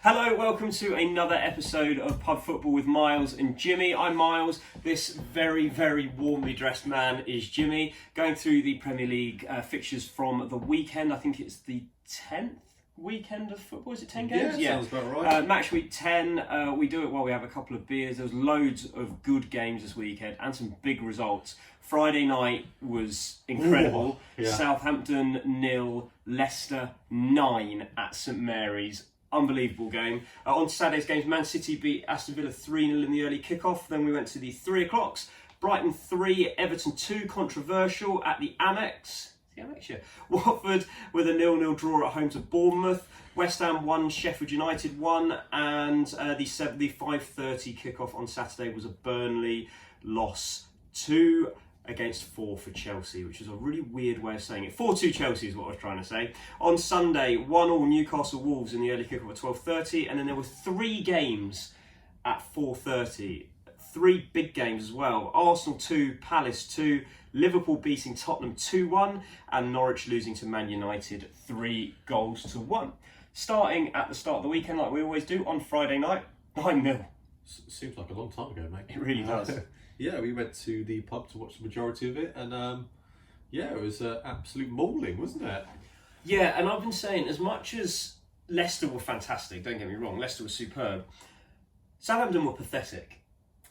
Hello, welcome to another episode of Pub Football with Miles and Jimmy. I'm Miles. This very, very warmly dressed man is Jimmy. Going through the Premier League fixtures from the weekend. I think it's the 10th weekend of football. Is it 10 games? Yeah, sounds about right. Match week 10. We do it while we have a couple of beers. There was loads of good games this weekend and some big results. Friday night was incredible. Ooh, yeah. Southampton 0, Leicester 9 at St Mary's. Unbelievable game. On Saturday's games, Man City beat Aston Villa 3-0 in the early kickoff. Then we went to the 3 o'clocks. Brighton 3, Everton 2, controversial at the Amex. The Amex, yeah. Watford with a 0-0 draw at home to Bournemouth. West Ham 1, Sheffield United 1. And the 5:30 kickoff on Saturday was a Burnley loss 2 against 4 for Chelsea, which is a really weird way of saying it. 4-2 Chelsea is what I was trying to say. On Sunday, 1-1 Newcastle Wolves in the early kickoff at 12:30, and then there were 3 games at 4:30. 3 big games as well. Arsenal 2, Palace 2, Liverpool beating Tottenham 2-1, and Norwich losing to Man United 3-1. Starting at the start of the weekend, like we always do, on Friday night, 9-0. Seems like a long time ago, mate. It really does. Yeah, we went to the pub to watch the majority of it, and it was an absolute mauling, wasn't it? Yeah, and I've been saying, as much as Leicester were fantastic, don't get me wrong, Leicester was superb, Southampton were pathetic.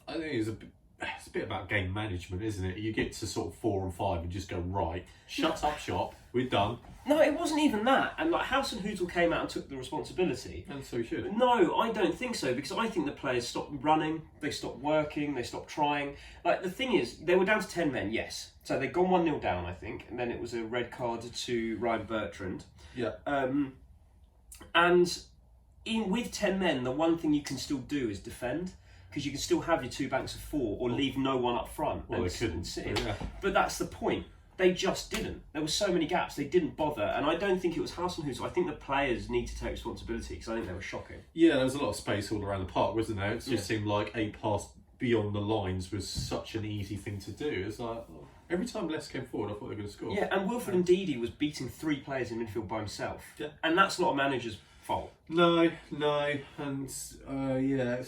I think it's a bit about game management, isn't it? You get to sort of 4 and 5 and just go, right, shut up shop, we're done. No, it wasn't even that. And like House and Hootle came out and took the responsibility. And so we should. No, I don't think so, because I think the players stopped running, they stopped working, they stopped trying. Like, the thing is, they were down to 10 men, yes. So they'd gone 1-0 down, I think, and then it was a red card to Ryan Bertrand. Yeah. And with 10 men, the one thing you can still do is defend, because you can still have your 2 banks of 4 or leave no one up front. Well, they couldn't. Sit in. Yeah. But that's the point. They just didn't. There were so many gaps. They didn't bother. And I don't think it was House and Hootle. I think the players need to take responsibility, because I think they were shocking. Yeah, there was a lot of space all around the park, wasn't there? It just seemed like a pass beyond the lines was such an easy thing to do. It's like, every time Leicester came forward, I thought they were going to score. Yeah, and Wilfred Ndidi was beating 3 players in midfield by himself. Yeah. And that's not a manager's fault. No, and it's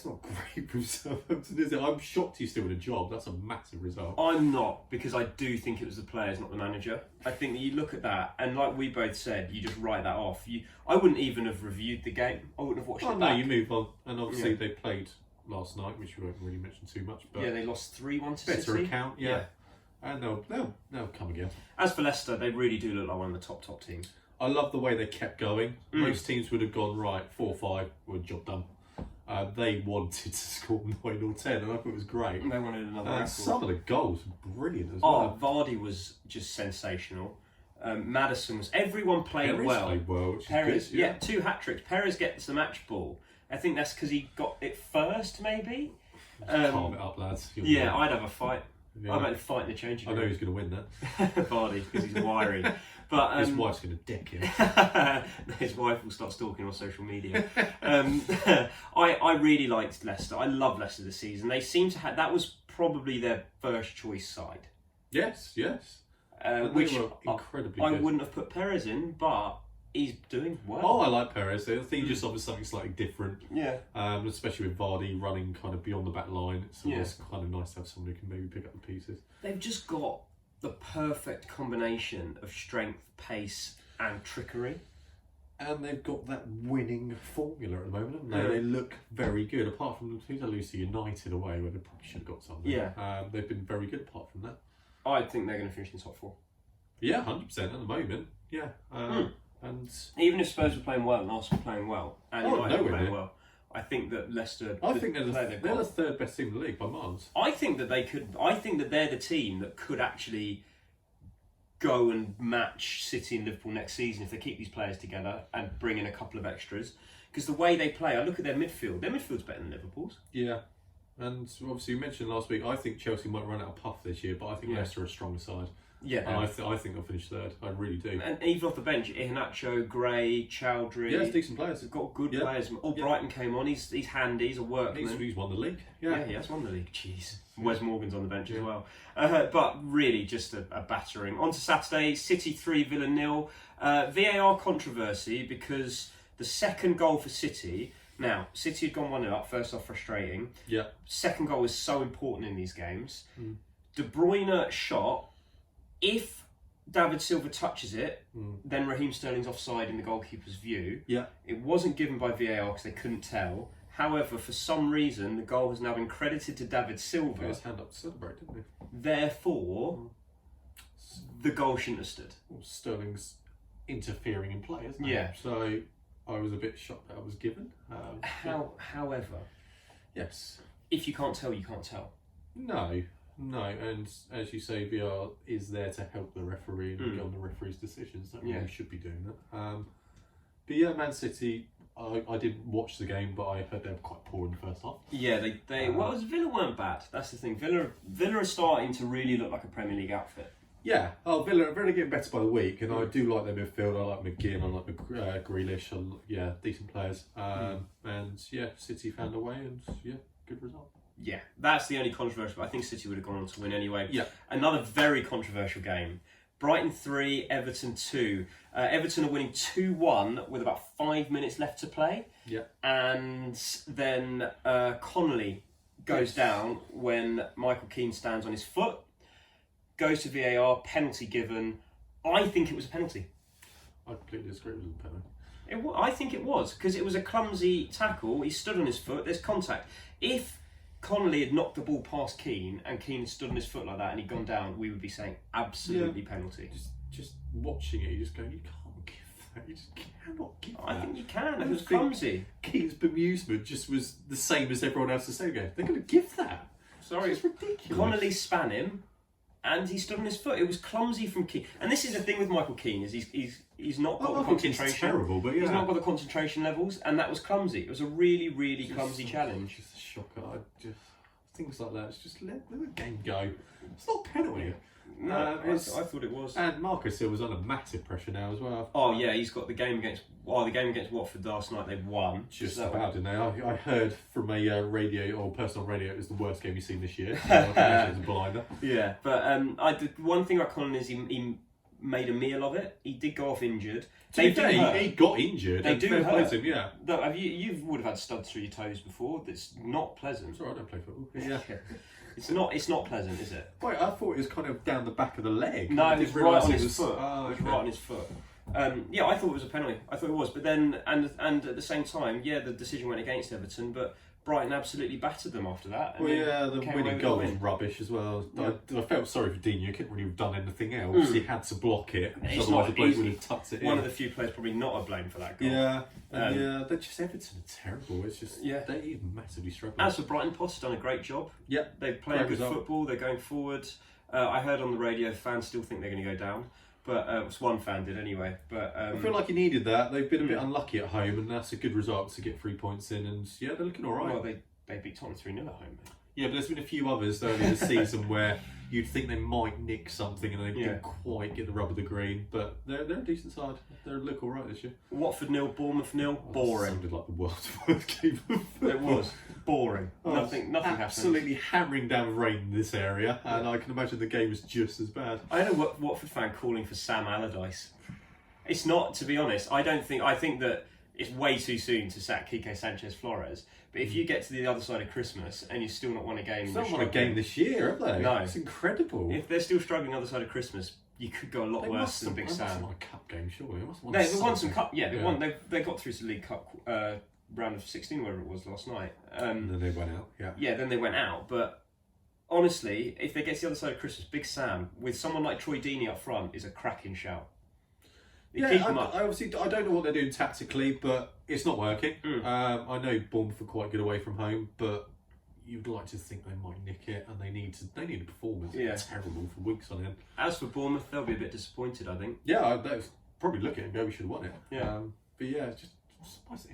not great from Southampton, is it? I'm shocked he's still in a job. That's a massive result. I'm not, because I do think it was the players, not the manager. I think that you look at that, and like we both said, you just write that off. I wouldn't even have reviewed the game. I wouldn't have watched it back. No, you move on. And obviously they played last night, which we won't really mention too much. But yeah, they lost 3-1 to better City. account, yeah. And they'll come again. As for Leicester, they really do look like one of the top teams. I love the way they kept going. Most teams would have gone, right, 4-5, well, job done. They wanted to score 9 or 10, and I thought it was great. They wanted another record. Some of the goals were brilliant as well. Vardy was just sensational. Madison was... Everyone played Perez well. played well, which is Perez, good. yeah, 2 hat-tricks. Perez gets the match ball. I think that's because he got it first, maybe? Calm it up, lads. Yeah, I'd have a fight. Yeah. I'd make a fight in the changing room. I know he's going to win that. Vardy, because he's wiry. But his wife's going to dick him. His wife will start stalking on social media. I really liked Leicester. I love Leicester this season. They seem to have... That was probably their first choice side. Yes. Which were incredibly I good. wouldn't have put Perez in, but he's doing well. Oh, I like Perez. I think he just offers something slightly different. Yeah. Especially with Vardy running kind of beyond the back line. It's always kind of nice to have someone who can maybe pick up the pieces. They've just got the perfect combination of strength, pace and trickery. And they've got that winning formula at the moment, haven't they? Yeah. They look very good, apart from who they lose to United away, where they probably should have got something. Yeah. They've been very good apart from that. I think they're going to finish in the top 4. Yeah, 100% at the moment. Yeah. And even if Spurs were playing well and Arsenal were playing well, and United were playing near. well, I think that Leicester... I think they're the third best team in the league by miles. I think that they could... I think that they're the team that could actually go and match City and Liverpool next season if they keep these players together and bring in a couple of extras. Because the way they play, I look at their midfield's better than Liverpool's. Yeah. And obviously you mentioned last week, I think Chelsea might run out of puff this year, but I think Leicester are a stronger side. Yeah. And I think they'll finish third. I really do. And even off the bench, Iheanacho, Gray, Chowdhury... Yeah, it's decent players. They've got good players. Brighton came on. He's handy. He's a workman. He's won the league. Yeah, he has won the league. Jeez. Wes Morgan's on the bench as well. But really, just a battering. On to Saturday, City 3, Villa 0. VAR controversy because the second goal for City Now, City had gone 1-0 up, first off frustrating. Yeah. Second goal is so important in these games. Mm. De Bruyne shot, if David Silva touches it, then Raheem Sterling's offside in the goalkeeper's view. Yeah. It wasn't given by VAR because they couldn't tell. However, for some reason, the goal has now been credited to David Silva. He his hand up to celebrate, didn't he? Therefore, the goal shouldn't have stood. Well, Sterling's interfering in play, isn't he? Yeah. So I was a bit shocked that I was given. However, yes. if you can't tell, you can't tell. No, and as you say, VR is there to help the referee and get on the referee's decisions. That really should be doing that. But yeah, Man City. I didn't watch the game, but I heard they were quite poor in the first half. Yeah, Villa weren't bad. That's the thing. Villa are starting to really look like a Premier League outfit. Yeah, Villa are getting better by the week, and I do like their midfield. I like McGinn, I like Grealish. Decent players. And yeah, City found a way, and yeah, good result. Yeah, that's the only controversial. I think City would have gone on to win anyway. Yeah. Another very controversial game. Brighton 3, Everton 2. Everton are winning 2-1 with about 5 minutes left to play. Yeah. And then Connolly goes down when Michael Keane stands on his foot. Goes to VAR, penalty given. I think it was a penalty. I completely disagree with the penalty. I think it was, because it was a clumsy tackle. He stood on his foot, there's contact. If Connolly had knocked the ball past Keane and Keane had stood on his foot like that and he'd gone down, we would be saying absolutely penalty. Just watching it, you just go, you can't give that. You just cannot give that. I think you can. It was clumsy. Keane's bemusement just was the same as everyone else's same game. They're going to give that. Sorry, it's ridiculous. Connolly span him and he stood on his foot. It was clumsy from Keane. And this is the thing with Michael Keane, is he's not got the concentration. It's terrible, but yeah. He's not got the concentration levels, and that was clumsy. It was a really, really clumsy challenge. Just a shocker. Things like that. It's just let the game go. It's not a penalty. No, I thought it was. And Marcus Hill was under massive pressure now as well. Oh yeah, he's got the game against Watford last night. They won. Just about, didn't they? I heard from a radio or personal radio, it was the worst game you've seen this year. So I can imagine it's a blinder. Yeah, but one thing about Colin is he made a meal of it. He did go off injured. He got injured. They do hurt him, yeah. No, you would have had studs through your toes before. That's not pleasant. Sorry, I don't play football. Yeah. It's not pleasant, is it? Wait, I thought it was kind of down the back of the leg. No, it was right on his foot. Oh, it was right on his foot. Yeah, I thought it was a penalty. I thought it was, but then and at the same time, yeah, the decision went against Everton, but Brighton absolutely battered them after that. And the winning goal was rubbish as well. Yeah. I felt sorry for Dino. He couldn't really have done anything else. He had to block it. Otherwise, the bloke would have tucked it in. One of the few players probably not to blame for that goal. Yeah, they're just Everton are terrible. It's just they massively struggle. As for Brighton, Potter's done a great job. Yeah, they play good football. They're going forward. I heard on the radio fans still think they're going to go down. But one fan did anyway. But I feel like he needed that. They've been a bit unlucky at home, and that's a good result to get 3 points in. And yeah, they're looking all right. Well, they beat Tottenham 3-0 at home. Mate. Yeah, but there's been a few others earlier this season where you'd think they might nick something and they didn't quite get the rub of the green. But they're a decent side. They look all right this year. Watford 0, Bournemouth 0. Boring. Sounded like the world's worst game of football. It was boring. Nothing happened. Absolutely hammering down rain in this area, and I can imagine the game was just as bad. I had a Watford fan calling for Sam Allardyce. It's not, to be honest. I think that it's way too soon to sack Quique Sanchez Flores. But if you get to the other side of Christmas and you still not won a game, they've not won a game this year, have they? No, it's incredible. If they're still struggling other side of Christmas, you could go a lot worse than Big Sam. They must have won a cup game, surely. They won some cup. Yeah, they got through to the League Cup round of 16, whatever it was last night. And then they went out. Yeah. Yeah, then they went out. But honestly, if they get to the other side of Christmas, Big Sam with someone like Troy Deeney up front is a cracking shout. I don't know what they're doing tactically, but it's not working. I know Bournemouth are quite good away from home, but you'd like to think they might nick it, and they need a performance. Yeah. It's terrible for weeks on end. As for Bournemouth, they'll be a bit disappointed, I think. Yeah, they was probably looking at it and go, we should have won it. Yeah. But yeah, it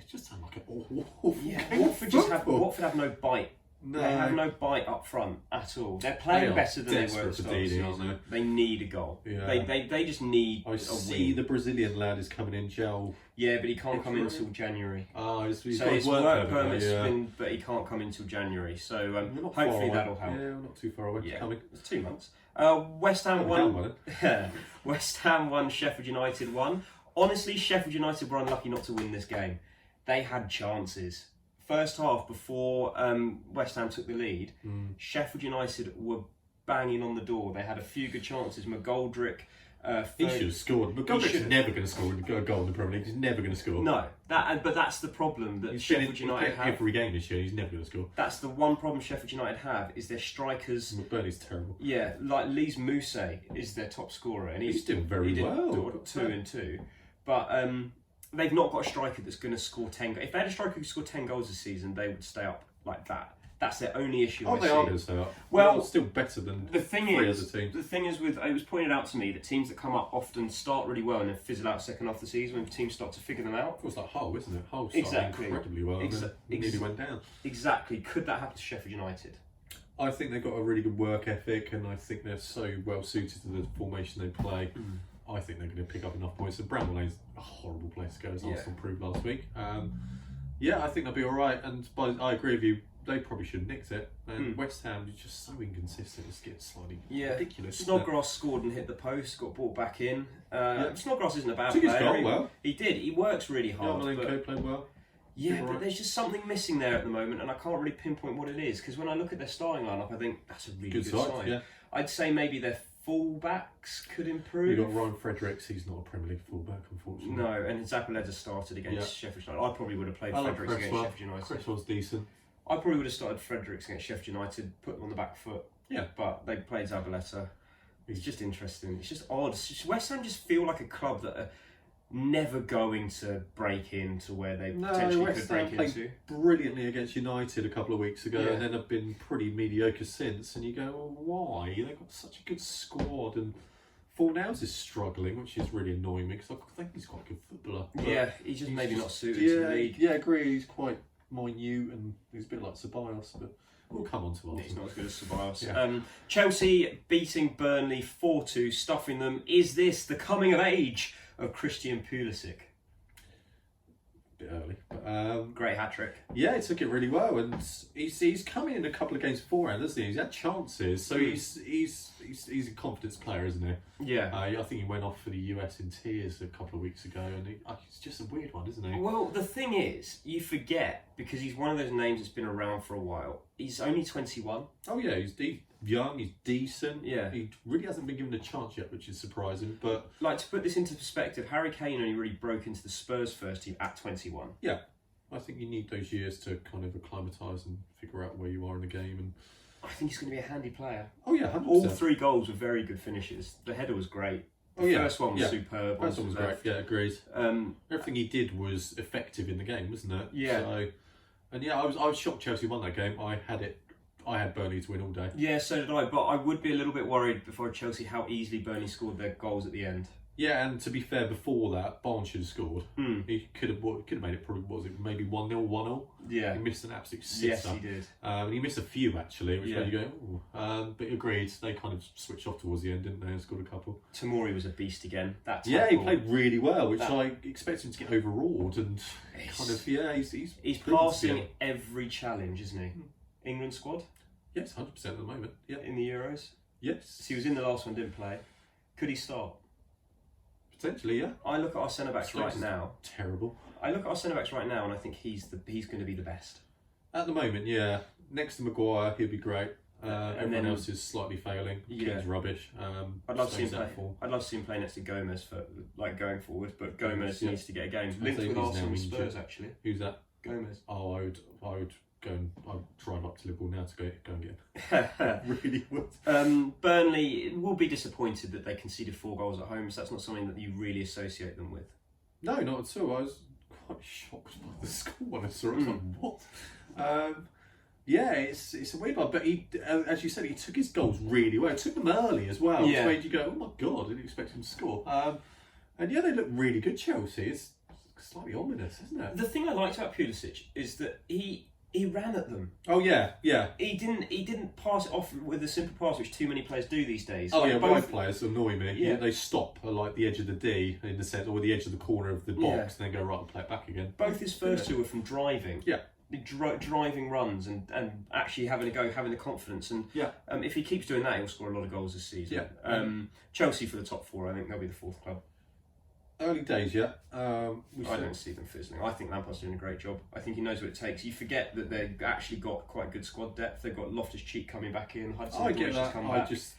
just sounded like an awful game. Watford have no bite. No. They have no bite up front at all. They're playing better than they were at the start of the season. They need a goal. Yeah. They just need a win. The Brazilian lad is coming in, Joel. Yeah, but he can't come in until January. He's so his work permit's been, but he can't come until January. So hopefully that'll help. Yeah, we're not too far away. Yeah, coming. It's 2 months. West Ham won. West Ham won. Sheffield United won. Honestly, Sheffield United were unlucky not to win this game. They had chances. first half before West Ham took the lead, Sheffield United were banging on the door. They had a few good chances. McGoldrick. He should have scored. McGoldrick's never going to score a goal in the Premier League. He's never going to score. No, but that's the problem that Sheffield United have. Every game this year, he's never going to score. That's the one problem Sheffield United have is their strikers. McBurney's terrible. Yeah, like Lise Mousse is their top scorer, and he's doing very well. 2 and 2, but they've not got a striker that's going to score 10. If they had a striker who could score 10 goals this season, they would stay up like that. That's their only issue. Oh, they are going to stay up. Well, still better than the thing three is, other teams. The thing is, it was pointed out to me that teams that come up often start really well and then fizzle out second half of the season when teams start to figure them out. Of course, like Hull, isn't it? Hull started incredibly well and then nearly went down. Exactly. Could that happen to Sheffield United? I think they've got a really good work ethic, and I think they're so well suited to the formation they play. I think they're going to pick up enough points. And Bramall Lane's a horrible place to go, as Arsenal proved last week. Yeah, I think they'll be all right. And I agree with you. They probably should have nicked it. And West Ham is just so inconsistent. It's getting slightly ridiculous. Snodgrass scored and hit the post, got brought back in. Snodgrass isn't a bad player. Took his goal well. He did. He works really hard. Yarmolenko played well. Yeah, but there's just something missing there at the moment, and I can't really pinpoint what it is. Because when I look at their starting lineup, I think that's a really good sign. Yeah. I'd say maybe their full-backs could improve. You've got Ryan Fredericks, he's not a Premier League full-back, unfortunately. No, and Xhaka started against Sheffield United. I probably would have played Fredericks against Sheffield United. Cresswell's decent. I probably would have started Fredericks against Sheffield United, put them on the back foot. Yeah. But they played Zabaleta. It's just interesting. It's just odd. West Ham just feel like a club that are never going to break into where they potentially could break into. Played brilliantly against United a couple of weeks ago, and then have been pretty mediocre since. And you go, well, why? They've got such a good squad, and Fornals is struggling, which is really annoying me because I think he's quite a good footballer. Yeah, he's just maybe not suited to the league. Yeah, I agree. He's quite minute and he's a bit like Ceballos, but we'll come on to Arsenal. He's not as good as Ceballos. Yeah. Chelsea beating Burnley 4-2, stuffing them. Is this the coming of age of Christian Pulisic? Bit early, but great hat trick. Yeah, he took it really well, and he's come in a couple of games beforehand, hasn't he? He's had chances, so he's a confidence player, isn't he? Yeah. I think he went off for the US in tears a couple of weeks ago, and it's just a weird one, isn't he? Well, the thing is, you forget because he's one of those names that's been around for a while. He's only 21. Oh yeah, he's young, he's decent. Yeah. He really hasn't been given a chance yet, which is surprising. But like, to put this into perspective, Harry Kane only really broke into the Spurs first team at 21. Yeah. I think you need those years to kind of acclimatise and figure out where you are in the game. And I think he's going to be a handy player. Oh yeah, 100%. All 3 goals were very good finishes. The header was great. The first one was superb. First one was great. Yeah, agreed. Everything he did was effective in the game, wasn't it? Yeah. So, and yeah, I was shocked Chelsea won that game. I had Burnley to win all day. Yeah, so did I. But I would be a little bit worried before Chelsea how easily Burnley scored their goals at the end. Yeah, and to be fair, before that, Barnes should have scored. He could have made it. Probably maybe 1-0, 1-0. Yeah, he missed an absolute sitter. Yes, he did. He missed a few actually, which made you go, ooh. But agreed, they kind of switched off towards the end, didn't they? And scored a couple. Tamori was a beast again. Yeah, he played really well, which I expect him to get overawed and kind of he's passing every challenge, isn't he? England squad. Yes, 100% at the moment. Yeah, in the Euros. Yes, so he was in the last one, didn't play. Could he start? Potentially, yeah. I look at our centre backs right now. Terrible. I look at our centre backs right now, and I think he's going to be the best. At the moment, yeah. Next to Maguire, he'll be great. Everyone else is slightly failing. King's rubbish. I'd love to see him play. I'd love to see him play next to Gomez for going forward, but Gomez needs to get a game. Linked with Arsenal and Spurs, actually. Who's that? Gomez. Oh, I would go and I'd drive up to Liverpool now to go and get him. Really would. Burnley will be disappointed that they conceded 4 goals at home, so that's not something that you really associate them with. No, not at all. I was quite shocked by the score when I saw it. I was like, what? Yeah, it's a weird one, but he, as you said, he took his goals really well. He took them early as well, which made you go, oh my God, I didn't expect him to score. And yeah, they look really good, Chelsea. It's slightly ominous, isn't it? The thing I liked about Pulisic is that he ran at them. Oh yeah. He didn't pass it off with a simple pass, which too many players do these days. Oh yeah, both players annoy me. Yeah, they stop at like the edge of the D in the sense, or the edge of the corner of the box, and then go right and play it back again. Both his first 2 were from driving. Yeah. Driving runs and actually having the confidence, and if he keeps doing that, he'll score a lot of goals this season. Chelsea for the top 4, I think they'll be the 4th club. Early days, yeah. I don't see them fizzling. I think Lampard's doing a great job. I think he knows what it takes. You forget that they've actually got quite good squad depth. They've got Loftus-Cheek coming back in. I get that. Come I back. just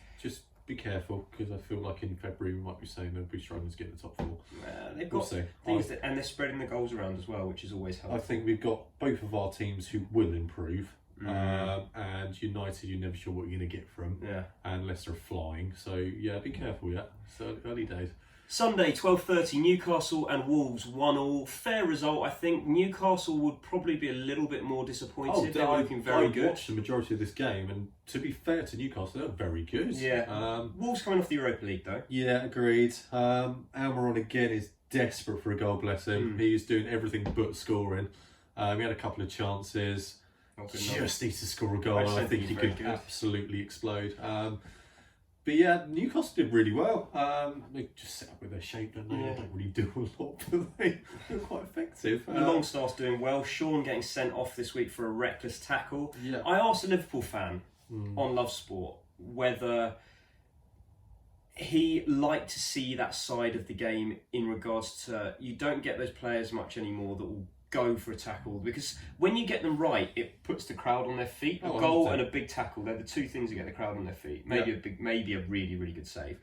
be careful, because I feel like in February we might be saying they'll be struggling to get in the top 4. They've got things and they're spreading the goals around as well, which is always helpful. I think we've got both of our teams who will improve. And United, you're never sure what you're going to get from. Yeah. And Leicester are flying. So, yeah, be careful, yeah. So, early days. Sunday, 12:30, Newcastle and Wolves 1-1. Fair result, I think. Newcastle would probably be a little bit more disappointed. They're looking very good. I watched the majority of this game, and to be fair to Newcastle, they're very good. Yeah. Wolves coming off the Europa League, though. Yeah, agreed. Almiron, again, is desperate for a goal, bless him. He's doing everything but scoring. He had a couple of chances. Just needs to score a goal, and I think he could absolutely explode. But yeah, Newcastle did really well. They just set up with their shape, don't they? They don't really do a lot, but they're quite effective. Longstaff's doing well. Sean getting sent off this week for a reckless tackle. Yeah. I asked a Liverpool fan on Love Sport whether he liked to see that side of the game in regards to you don't get those players much anymore that will go for a tackle, because when you get them right, it puts the crowd on their feet. A goal and a big tackle, they're the two things that get the crowd on their feet. Maybe a really, really good save.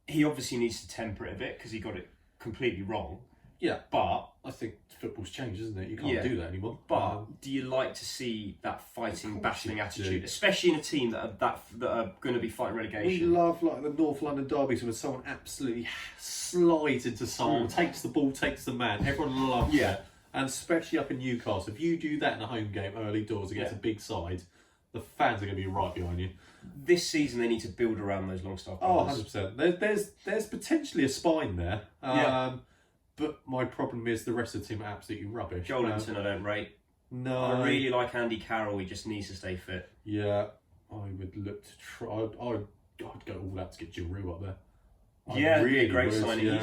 He obviously needs to temper it a bit because he got it completely wrong. Yeah, but I think football's changed, isn't it? You can't do that anymore. But do you like to see that fighting, battling attitude, especially in a team that are going to be fighting relegation? We love like the North London derbies when someone absolutely slides into someone, takes the ball, takes the man. Everyone loves it, and especially up in Newcastle. If you do that in a home game early doors against a big side, the fans are going to be right behind you. This season they need to build around those Longstaff brothers. 100%. There's potentially a spine there. But my problem is the rest of the team are absolutely rubbish. Jolinton I don't rate. No. I really like Andy Carroll, he just needs to stay fit. Yeah, I would look to try. I'd go all out to get Giroud up there. Really great signing. Yeah.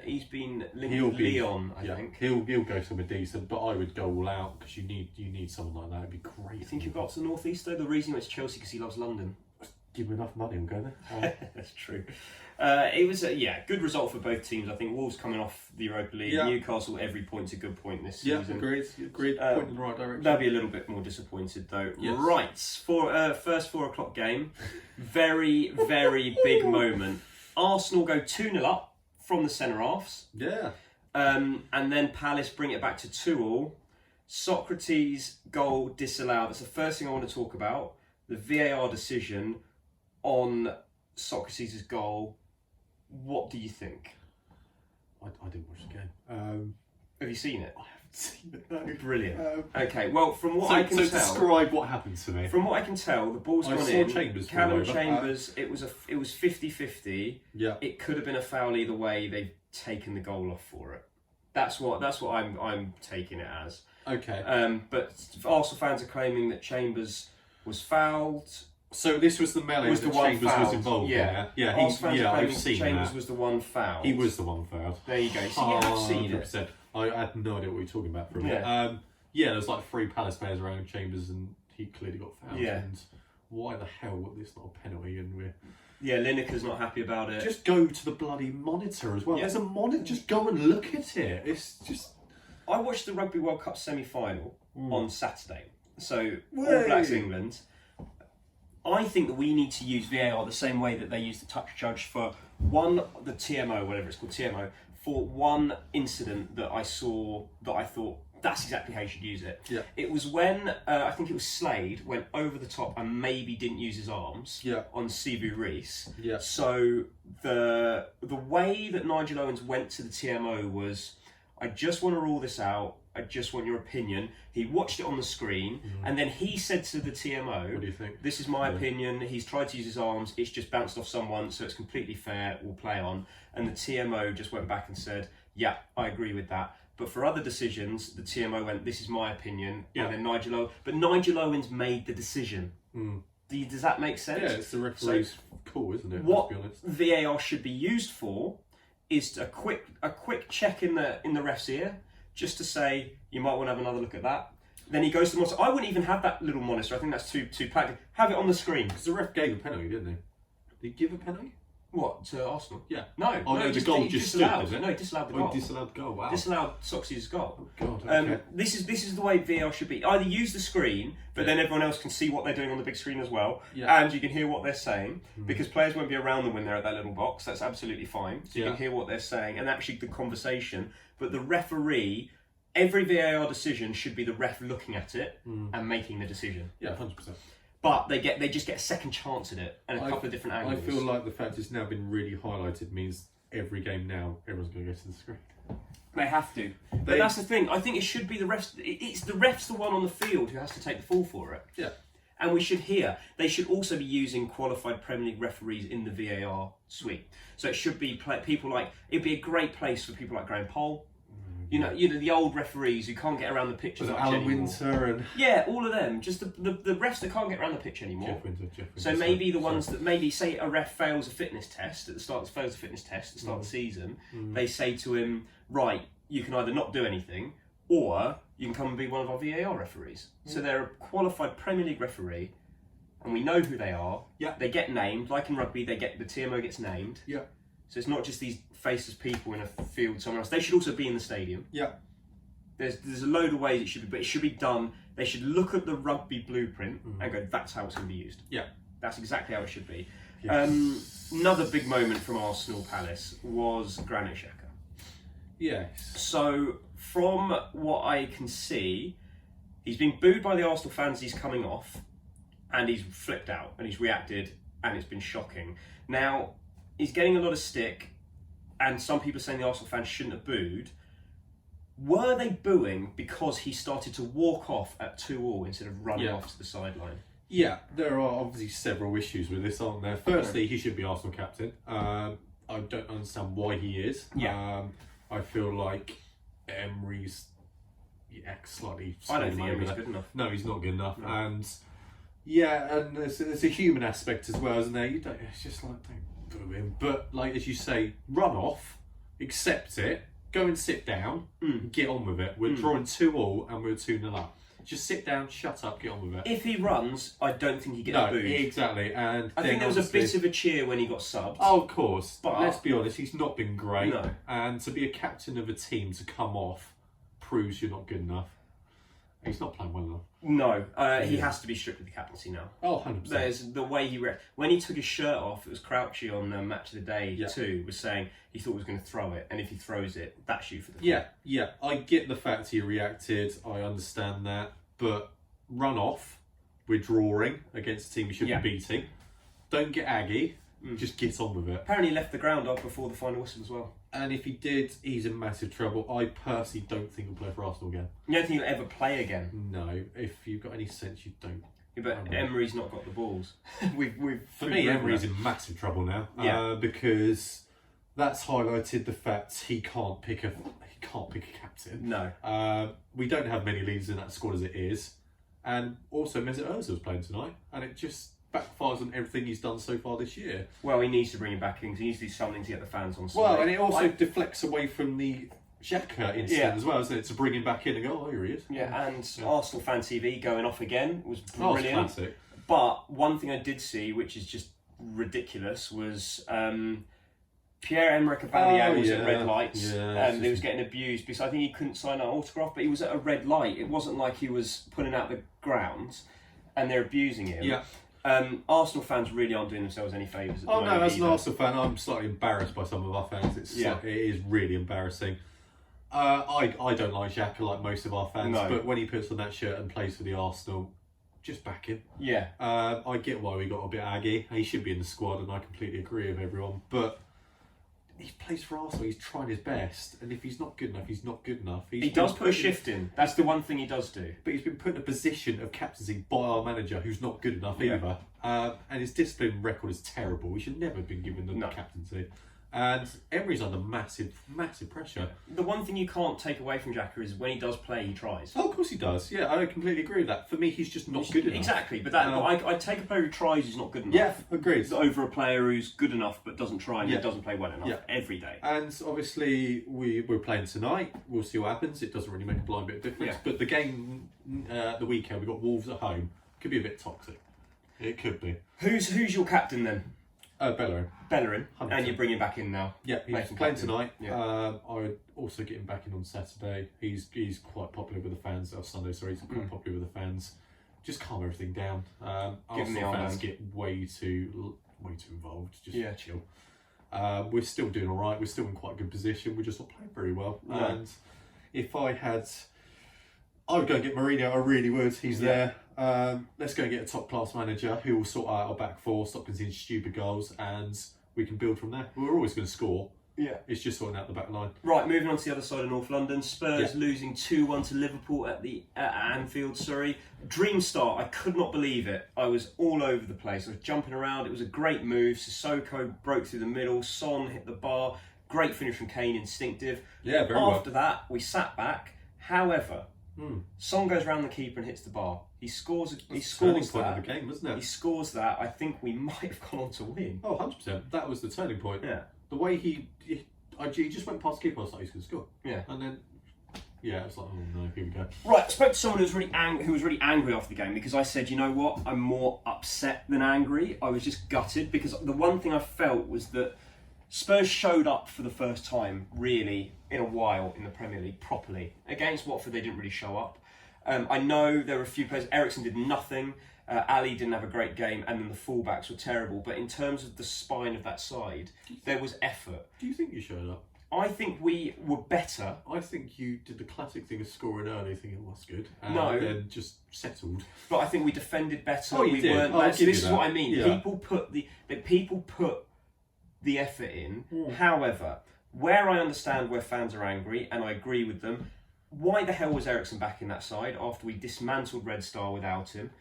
He's been linked with Leon, I think. He'll go somewhere decent, but I would go all out because you need someone like that. It'd be great. You think he'll go up to the North East though? The reason he went to Chelsea because he loves London. Give him enough money, he'll go there. That's true. It was a good result for both teams. I think Wolves coming off the Europa League, Newcastle every point's a good point this season. Yeah, agreed. Point in the right direction. They'll be a little bit more disappointed though. Yes. Right, first 4 o'clock game, very very big moment. Arsenal go 2-0 up from the centre halves. Yeah. And then Palace bring it back to 2-2. Socrates goal disallowed. That's the first thing I want to talk about. The VAR decision on Socrates' goal. What do you think? I didn't watch the game. Have you seen it? I haven't seen it. No. Brilliant. Okay, well, from what I can tell, describe what happened to me. From what I can tell, the ball's gone in. Chambers Callum Chambers. It was 50-50. Yeah. It could have been a foul either way. They've taken the goal off for it. That's what I'm taking it as. Okay. But Arsenal fans are claiming that Chambers was fouled. So this was the melee that Chambers was involved in. I've seen Chambers that. was the one fouled. He was the one fouled. There you go. So you have seen 100%. it. I had no idea what you're talking about for a minute. There's like 3 Palace players around Chambers, and he clearly got fouled. Yeah. And why the hell was this not a penalty? And we're Lineker's not happy about it. Just go to the bloody monitor as well. There's a monitor. Just go and look at it. It's just. I watched the Rugby World Cup semi-final on Saturday. So All Blacks England. I think that we need to use VAR the same way that they use the touch judge for the TMO, whatever it's called, TMO, for one incident that I saw that I thought that's exactly how you should use it. Yeah. It was when, I think it was Slade, went over the top and maybe didn't use his arms on Sibu Reese. Yeah. So the way that Nigel Owens went to the TMO was, I just want to rule this out. I just want your opinion. He watched it on the screen, and then he said to the TMO, what do you think? This is my opinion. He's tried to use his arms. It's just bounced off someone, so it's completely fair. We'll play on. And the TMO just went back and said, yeah, I agree with that. But for other decisions, the TMO went, this is my opinion. Yeah. And then Nigel Owens made the decision. Does that make sense? Yeah, it's the referee's call, isn't it? What let's be honest. VAR should be used for is a quick check in the ref's ear, just to say, you might want to have another look at that. Then he goes to the monitor. I wouldn't even have that little monitor. I think that's too practical. Have it on the screen. Because the ref gave a penalty, didn't he? Did he give a penalty? What, to Arsenal? Yeah. No. Oh, no, the goal just stood, disallowed. is it? No, disallowed the goal. Disallowed the goal, wow. Disallowed Soxy's goal. Oh, God, okay. This is the way VAR should be. Either use the screen, but then everyone else can see what they're doing on the big screen as well, and you can hear what they're saying, because players won't be around them when they're at that little box. That's absolutely fine. So you can hear what they're saying, and actually the conversation. But the referee, every VAR decision should be the ref looking at it and making the decision. Yeah, 100%. But they just get a second chance at it and a couple of different angles. I feel like the fact it's now been really highlighted means every game now everyone's going to go to the screen. They have to. But that's the thing. I think it should be the refs. It's the refs, the one on the field, who has to take the fall for it. Yeah. And we should hear. They should also be using qualified Premier League referees in the VAR suite. So it should be people like. It'd be a great place for people like Graham Poll. You know the old referees who can't get around the pitch as much Alan anymore. Winter and all of them. Just the refs that can't get around the pitch anymore. Jeff Winter. So maybe the ones that maybe say a ref fails a fitness test at the start, of the season. They say to him, right, you can either not do anything, or you can come and be one of our VAR referees. So they're a qualified Premier League referee, and we know who they are. Yeah. They get named, like in rugby. The TMO gets named. Yeah. So it's not just these faceless people in a field somewhere else. They should also be in the stadium. Yeah. There's a load of ways it should be, but it should be done. They should look at the rugby blueprint and go, that's how it's going to be used. Yeah. That's exactly how it should be. Yes. Another big moment from Arsenal Palace was Granit Xhaka. Yes. So from what I can see, he's been booed by the Arsenal fans. He's coming off, and he's flipped out, and he's reacted, and it's been shocking. Now, he's getting a lot of stick, and some people are saying the Arsenal fans shouldn't have booed. Were they booing because he started to walk off at 2-2 instead of running off to the sideline? Yeah, there are obviously several issues with this, aren't there? Firstly, he should be Arsenal captain. I don't understand why he is. Yeah. I feel like Emery's slightly. I don't think Emery's good enough. No, he's not good enough, No. and there's a human aspect as well, isn't there? You don't. It's just like don't boo him, but like as you say, run off, accept it, go and sit down, and get on with it. We're drawing 2-2 and we're 2-0 up. Just sit down, shut up, get on with it. If he runs, I don't think he gets booed. Exactly. And I think there was a bit of a cheer when he got subbed. Oh, of course. But let's be honest, he's not been great. No. And to be a captain of a team to come off proves you're not good enough. He's not playing well enough. No, he has to be stripped of the captaincy now. Oh, 100%. There's the way when he took his shirt off, it was Crouchy on Match of the Day too, was saying he thought he was going to throw it, and if he throws it, that's you for the Yeah. I get the fact he reacted. I understand that. But run off. We're drawing against a team we should be beating. Don't get aggy. Just get on with it. Apparently he left the ground up before the final whistle as well. And if he did, he's in massive trouble. I personally don't think he'll play for Arsenal again. You don't think he'll ever play again? No. If you've got any sense, you don't. Yeah, but Emery's not got the balls. For me, Emery's in massive trouble now. Because that's highlighted the fact he can't pick a captain. No. We don't have many leaders in that squad as it is. And also Mesut Ozil's playing tonight, and it just backfires on everything he's done so far this year. Well, he needs to bring him back in because he needs to do something to get the fans on side. Well, and it also deflects away from the Xhaka incident as well, isn't it? To bring him back in and go, oh, here he is. Yeah, and Arsenal Fan TV going off again was brilliant. Oh, it's classic. But one thing I did see, which is just ridiculous, was Pierre-Emerick Aubameyang was at red lights and he was getting abused because I think he couldn't sign an autograph, but he was at a red light. It wasn't like he was putting out the ground and they're abusing him. Yeah. Arsenal fans really aren't doing themselves any favours at the moment. As an Arsenal fan, I'm slightly embarrassed by some of our fans. It is really embarrassing. I don't like Xhaka like most of our fans, but when he puts on that shirt and plays for the Arsenal, just back him. Yeah. I get why we got a bit aggy. He should be in the squad, and I completely agree with everyone. But he plays for Arsenal. He's trying his best, and if he's not good enough, he's not good enough. He does put a shift in. That's the one thing he does do. But he's been put in a position of captaincy by our manager, who's not good enough either. And his discipline record is terrible. He should never have been given the captaincy. And Emery's under massive, massive pressure. The one thing you can't take away from Xhaka is when he does play, he tries. Oh, of course he does. Yeah, I completely agree with that. For me, he's just not good enough. Exactly, but I take a player who tries who's not good enough. Yeah, agreed. Over a player who's good enough but doesn't try and doesn't play well enough every day. And obviously, we're playing tonight. We'll see what happens. It doesn't really make a blind bit of difference. Yeah. But the game, the weekend, we've got Wolves at home. Could be a bit toxic. It could be. Who's your captain then? Bellerin. And you're bringing back in now. Yeah, he's playing tonight. Yeah. I would also get him back in on Saturday. He's quite popular with the fans. Sunday, sorry, he's quite popular with the fans. Just calm everything down. Arsenal fans get way too involved. Just chill. We're still doing all right. We're still in quite a good position. We're just not playing very well. Yeah. And if I would go and get Mourinho. I really would. He's there. Let's go and get a top class manager who will sort out our back four, stop conceding stupid goals, and we can build from there. We're always going to score. Yeah. It's just sorting out the back line. Right, moving on to the other side of North London. Spurs losing 2-1 to Liverpool at Anfield, Dream start. I could not believe it. I was all over the place. I was jumping around. It was a great move. Sissoko broke through the middle. Son hit the bar. Great finish from Kane, instinctive. Yeah, very well. After that, we sat back. However, Son goes round the keeper and hits the bar. He scores that. Of the game, wasn't it? He scores that. I think we might have gone on to win. Oh, 100%. That was the turning point. Yeah. The way he just went past the keeper, I was like, he's going to score. Yeah. And then, it's like, oh no, here we go. Right, I spoke to someone who was really angry after the game because I said, you know what, I'm more upset than angry. I was just gutted because the one thing I felt was that Spurs showed up for the first time, really, in a while in the Premier League, properly. Against Watford, they didn't really show up. I know there were a few players. Eriksen did nothing. Ali didn't have a great game, and then the fullbacks were terrible. But in terms of the spine of that side, there was effort. Do you think you showed up? I think we were better. I think you did the classic thing of scoring early, thinking, well, that's good. And then just settled. But I think we defended better. Oh, you did. Weren't I'll so give this you is that. what I mean. Yeah. People put the effort in. However, where I understand where fans are angry, and I agree with them, why the hell was Eriksen back in that side after we dismantled Red Star without him?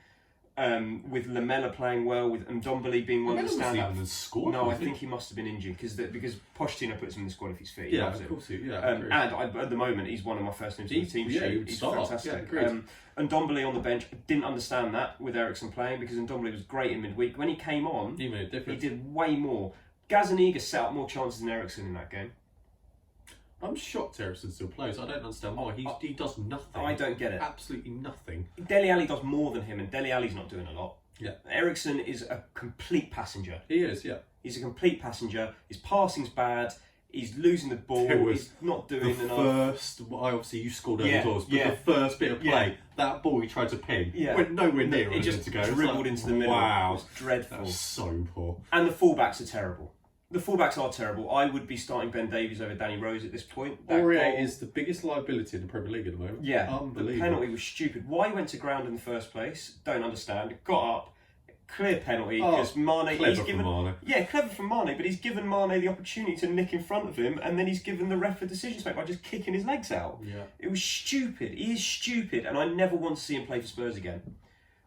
With Lamela playing well, with Ndombele being one of the standouts. No, I think he must have been injured because Pochettino puts him in the squad if he's fit. Yeah, of course. And at the moment, he's one of my first names on the team sheet. He's fantastic. Ndombele on the bench, I didn't understand that with Eriksen playing because Ndombele was great in midweek. When he came on, he made a difference. He did way more. Gazzaniga set up more chances than Eriksen in that game. I'm shocked Eriksen still plays. I don't understand why. He does nothing. I don't get it. Absolutely nothing. Dele Alli does more than him, and Dele Alli's not doing a lot. Yeah. Eriksen is a complete passenger. He is, yeah. He's a complete passenger. His passing's bad. He's losing the ball. He's not doing enough. Obviously you scored early doors, but the first bit of play, that ball he tried to pin, went nowhere near it just dribbled into the middle. Wow. It was dreadful. That was so poor. And the fullbacks are terrible. The fullbacks are terrible. I would be starting Ben Davies over Danny Rose at this point. Aurier is the biggest liability in the Premier League at the moment. Yeah, unbelievable. The penalty was stupid. Why he went to ground in the first place? Don't understand. Got up, clear penalty because Mane. Clever from Mane, but he's given Mane the opportunity to nick in front of him, and then he's given the ref a decision to make by just kicking his legs out. Yeah, it was stupid. He is stupid, and I never want to see him play for Spurs again.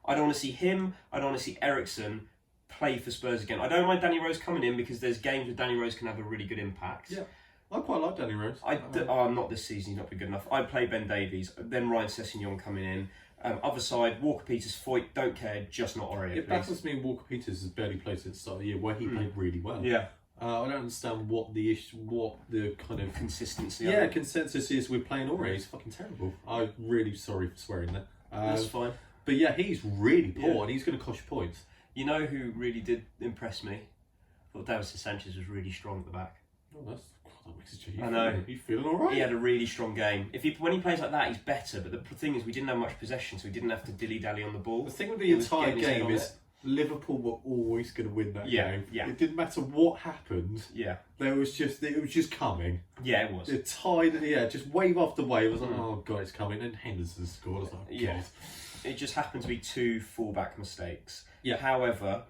I don't want to see him. I don't want to see Eriksen play for Spurs again. I don't mind Danny Rose coming in because there's games where Danny Rose can have a really good impact. Yeah, I quite like Danny Rose. I'm not this season, he's not been good enough. I'd play Ben Davies, then Ryan Sessegnon coming in. Other side, Walker Peters, Foyt, don't care, just not Aurier. It baffles me Walker Peters has barely played since the start of the year where he played really well. Yeah. I don't understand what the kind of consistency. Consensus is with playing Aurier. He's fucking terrible. I'm really sorry for swearing there. That's fine. But yeah, he's really poor and he's going to cost you points. You know who really did impress me? I thought Davinson Sanchez was really strong at the back. Oh, that makes a change. I know. He's feeling alright. He had a really strong game. When he plays like that, he's better. But the thing is, we didn't have much possession, so we didn't have to dilly-dally on the ball. The thing with the entire game is Liverpool were always going to win that game. Yeah. It didn't matter what happened. Yeah. It was just coming. Yeah, it was. The tide, just wave after wave. I was like, oh god, it's coming. And Henderson scored. I was like, God. It just happened to be two fullback mistakes. Yeah. However,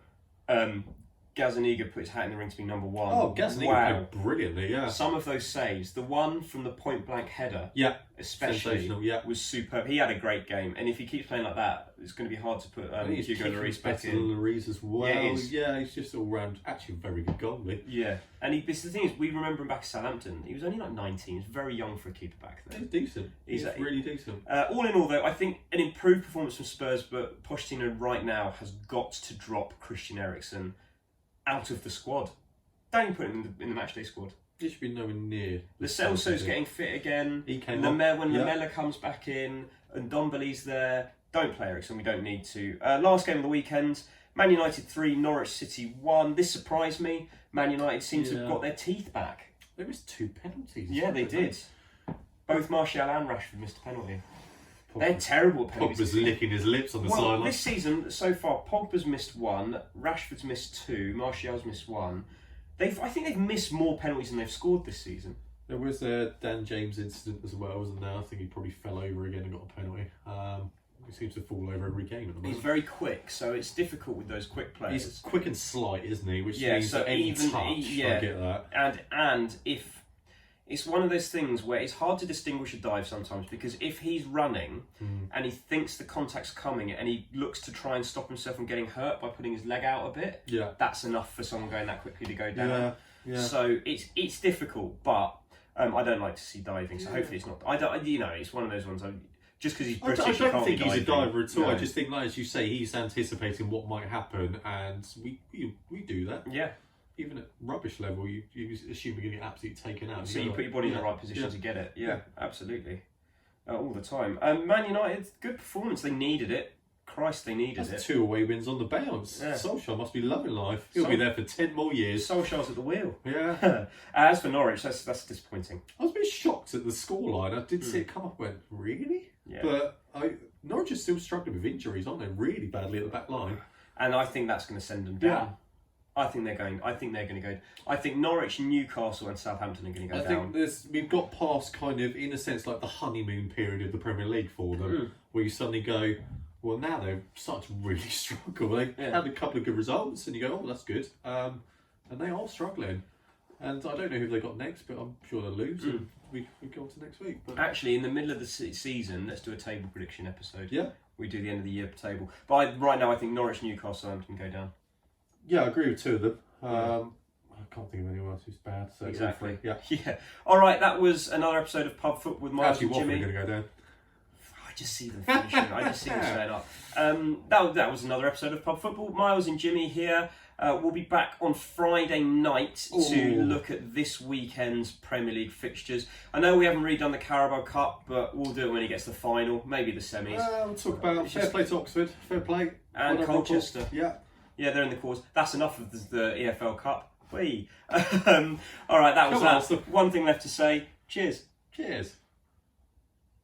Gazzaniga put his hat in the ring to be number one. Oh, Gazzaniga played brilliantly, yeah. Some of those saves, the one from the point-blank header, especially, was superb. He had a great game, and if he keeps playing like that, it's going to be hard to put Hugo Lloris back in. Lloris as well. Yeah, he's just all round, actually a very good goalie. Yeah, and the thing is, we remember him back at Southampton. He was only like 19. He was very young for a keeper back then. He's decent. He's really decent. All in all, though, I think an improved performance from Spurs, but Pochettino right now has got to drop Christian Eriksen out of the squad. Don't even put him in the matchday squad. He should be nowhere near. Lo Celso's getting fit again. He came when Lamela comes back in and Ndombele's there. Don't play Eriksen, we don't need to. Last game of the weekend, Man United 3, Norwich City 1. This surprised me. Man United seem to have got their teeth back. They missed 2 penalties. Yeah, they did. Both Martial and Rashford missed a penalty. They're terrible at penalties. Pogba's licking his lips on the sideline. This season, so far, Pogba's missed 1, Rashford's missed 2, Martial's missed 1. I think they've missed more penalties than they've scored this season. There was a Dan James incident as well, wasn't there? I think he probably fell over again and got a penalty. He seems to fall over every game at the moment. He's very quick, so it's difficult with those quick players. He's quick and slight, isn't he? Which means so that any even touch, I get that. And if it's one of those things where it's hard to distinguish a dive sometimes, because if he's running and he thinks the contact's coming and he looks to try and stop himself from getting hurt by putting his leg out a bit, that's enough for someone going that quickly to go down. Yeah. So it's difficult, but I don't like to see diving. So hopefully it's not. I don't. It's one of those ones. Just because he's British, I don't think he's a diver at all. No. I just think, like as you say, he's anticipating what might happen, and we do that. Yeah. Even at rubbish level, you assume you're going to get absolutely taken out. So you put your body in the right position to get it. Yeah, absolutely. All the time. Man United, good performance. They needed it. Christ, they needed it. 2 away wins on the bounce. Yeah. Solskjaer must be loving life. He'll be there for 10 more years. Solskjaer's at the wheel. Yeah. As for Norwich, that's disappointing. I was a bit shocked at the scoreline. I did see it come up and went, really? Yeah. But Norwich is still struggling with injuries, aren't they? Really badly at the back line. And I think that's going to send them down. Yeah. I think they're going to go. I think Norwich, Newcastle, and Southampton are going to go down. I think we've got past kind of, in a sense, like the honeymoon period of the Premier League for them, where you suddenly go, well, now they're starting to really struggle. They had a couple of good results, and you go, oh, that's good. And they are struggling. And I don't know who they got next, but I'm sure they'll lose. And we go on to next week. But actually, in the middle of the season, let's do a table prediction episode. Yeah. We do the end of the year table. But right now, I think Norwich, Newcastle, Southampton go down. Yeah, I agree with 2 of them. I can't think of anyone else who's bad. So exactly. Yeah. All right, that was another episode of Pub Foot with Miles and Jimmy. Watford are going to go down. I just see them finishing. I just see them straight up. That was another episode of Pub Football. Miles and Jimmy here. We'll be back on Friday night to look at this weekend's Premier League fixtures. I know we haven't really done the Carabao Cup, but we'll do it when it gets to the final, maybe the semis. We'll talk about fair play to Oxford, fair play. And Colchester. Yeah, they're in the cause. That's enough of the EFL Cup. All right, that was that. One thing left to say. Cheers. Cheers.